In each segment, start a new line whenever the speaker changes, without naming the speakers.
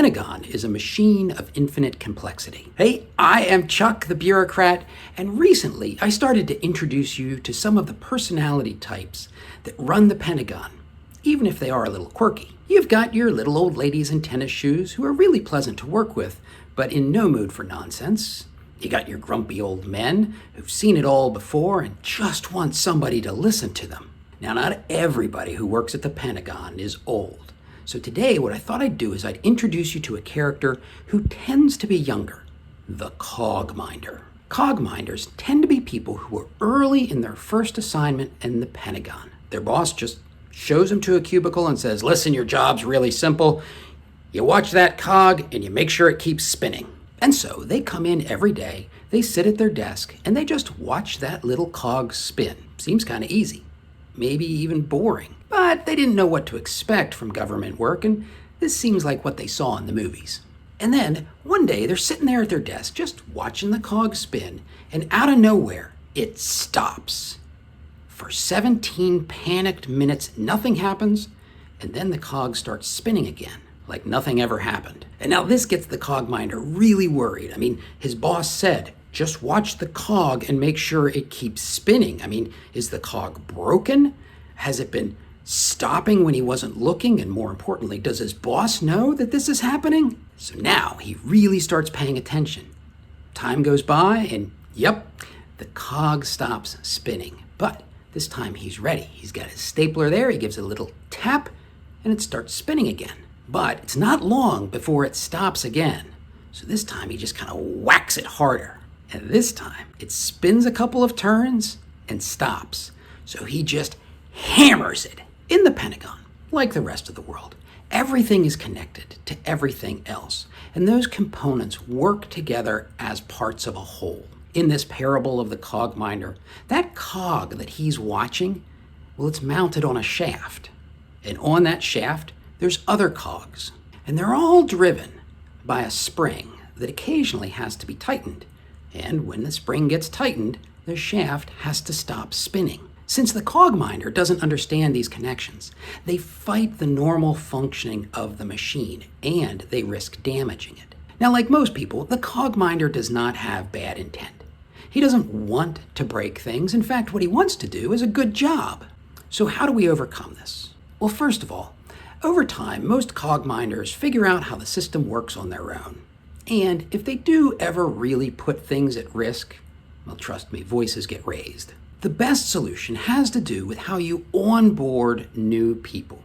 Pentagon is a machine of infinite complexity. Hey, I am Chuck the Bureaucrat, and recently I started to introduce you to some of the personality types that run the Pentagon, even if they are a little quirky. You've got your little old ladies in tennis shoes who are really pleasant to work with, but in no mood for nonsense. You got your grumpy old men who've seen it all before and just want somebody to listen to them. Now, not everybody who works at the Pentagon is old. So today, what I thought I'd do is I'd introduce you to a character who tends to be younger, the Cog Minder. Cog Minders tend to be people who are early in their first assignment in the Pentagon. Their boss just shows them to a cubicle and says, listen, your job's really simple. You watch that cog and you make sure it keeps spinning. And so they come in every day, they sit at their desk, and they just watch that little cog spin. Seems kind of easy, maybe even boring. But they didn't know what to expect from government work, and this seems like what they saw in the movies. And then, one day, they're sitting there at their desk, just watching the cog spin, and out of nowhere, it stops. For 17 panicked minutes, nothing happens, and then the cog starts spinning again, like nothing ever happened. And now this gets the Cog Minder really worried. I mean, his boss said, just watch the cog and make sure it keeps spinning. I mean, is the cog broken? Has it been stopping when he wasn't looking? And more importantly, does his boss know that this is happening? So now he really starts paying attention. Time goes by and yep, the cog stops spinning. But this time he's ready. He's got his stapler there. He gives it a little tap and it starts spinning again. But it's not long before it stops again. So this time he just kind of whacks it harder. And this time it spins a couple of turns and stops. So he just hammers it. In the Pentagon, like the rest of the world, everything is connected to everything else. And those components work together as parts of a whole. In this parable of the Cog Minder, that cog that he's watching, well, it's mounted on a shaft. And on that shaft, there's other cogs. And they're all driven by a spring that occasionally has to be tightened. And when the spring gets tightened, the shaft has to stop spinning. Since the Cog Minder doesn't understand these connections, they fight the normal functioning of the machine, and they risk damaging it. Now, like most people, the Cog Minder does not have bad intent. He doesn't want to break things. In fact, what he wants to do is a good job. So how do we overcome this? Well, first of all, over time, most Cog Minders figure out how the system works on their own. And if they do ever really put things at risk, well, trust me, voices get raised. The best solution has to do with how you onboard new people.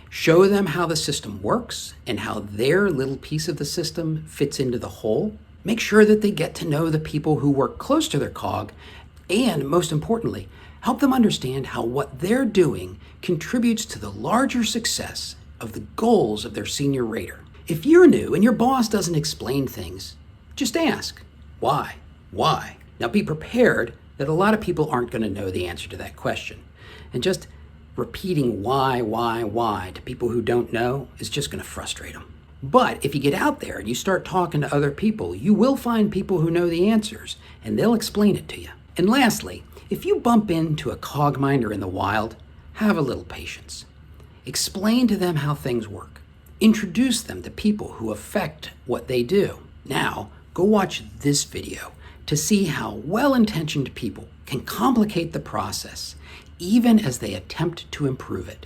Show them how the system works and how their little piece of the system fits into the whole. Make sure that they get to know the people who work close to their cog, and most importantly, help them understand how what they're doing contributes to the larger success of the goals of their senior rater. If you're new and your boss doesn't explain things, just ask, why? Why? Now be prepared that a lot of people aren't going to know the answer to that question. And just repeating why to people who don't know is just going to frustrate them. But if you get out there and you start talking to other people, you will find people who know the answers, and they'll explain it to you. And lastly, if you bump into a Cog Minder in the wild, have a little patience. Explain to them how things work. Introduce them to people who affect what they do. Now, go watch this video to see how well-intentioned people can complicate the process, even as they attempt to improve it.